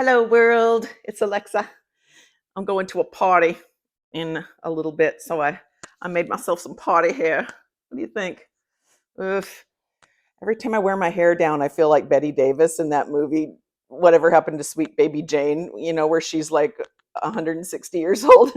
Hello, world. It's Alexa. I'm going to a party in a little bit, so I made myself some party hair. What do you think? Oof. Every time I wear my hair down, I feel like Betty Davis in that movie, Whatever Happened to Sweet Baby Jane, where she's like 160 years old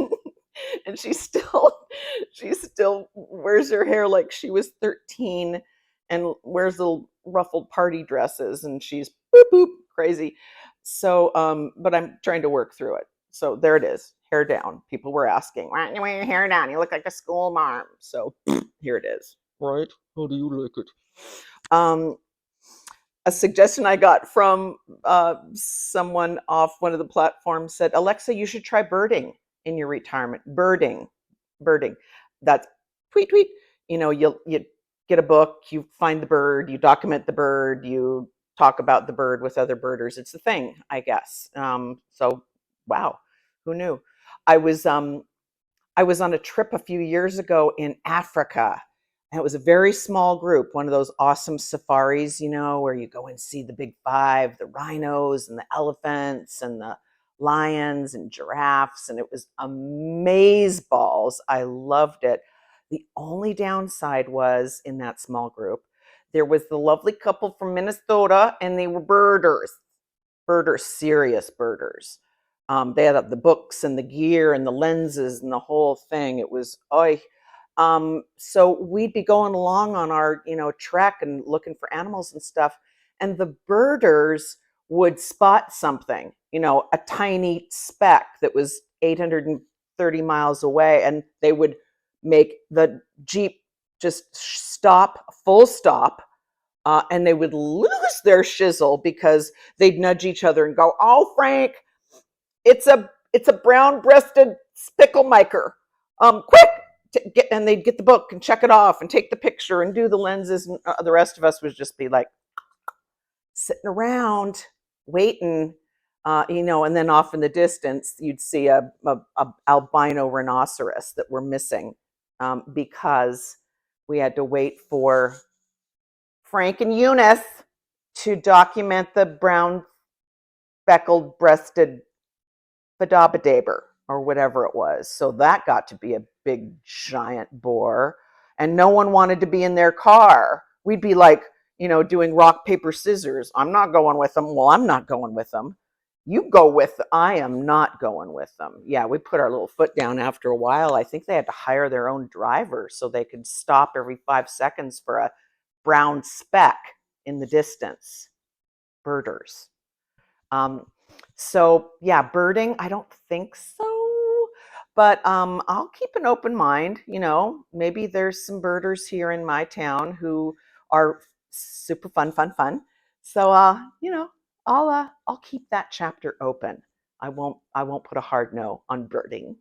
and she still wears her hair like she was 13 and wears little ruffled party dresses and she's boop boop crazy. So but I'm trying to work through it. So there it is, hair down. People were asking, why don't you wear your hair down? You look like a school mom. So here it is. Right? How do you like it? Um, a suggestion I got from someone off one of the platforms said, Alexa, you should try birding in your retirement. Birding. That's tweet, tweet. You get a book, you find the bird, you document the bird, you talk about the bird with other birders. It's a thing, I guess. So, wow, who knew? I was um, I was on a trip a few years ago in Africa. And it was a very small group, one of those awesome safaris, where you go and see the big five, the rhinos and the elephants and the lions and giraffes. And it was amaze balls. I loved it. The only downside was in that small group, there was the lovely couple from Minnesota and they were birders, serious birders. They had the books and the gear and the lenses and the whole thing. It was, oi. So we'd be going along on our, trek and looking for animals and stuff. And the birders would spot something, a tiny speck that was 830 miles away. And they would make the Jeep just stop, full stop, and they would lose their shizzle because they'd nudge each other and go, "Oh, Frank, it's a brown-breasted spicklemaker. Quick!" And they'd get the book and check it off and take the picture and do the lenses, and the rest of us would just be like sitting around waiting. And then off in the distance, you'd see a albino rhinoceros that we're missing because we had to wait for Frank and Eunice to document the brown speckled breasted Fadabadaber or whatever it was. So that got to be a big giant bore. And no one wanted to be in their car. We'd be like, doing rock, paper, scissors. I'm not going with them. Well, I'm not going with them. You go with, I am not going with them. Yeah, we put our little foot down after a while. I think they had to hire their own driver so they could stop every 5 seconds for a brown speck in the distance. Birders. So yeah, birding, I don't think so, but I'll keep an open mind. Maybe there's some birders here in my town who are super fun. So I'll keep that chapter open. I won't put a hard no on birding.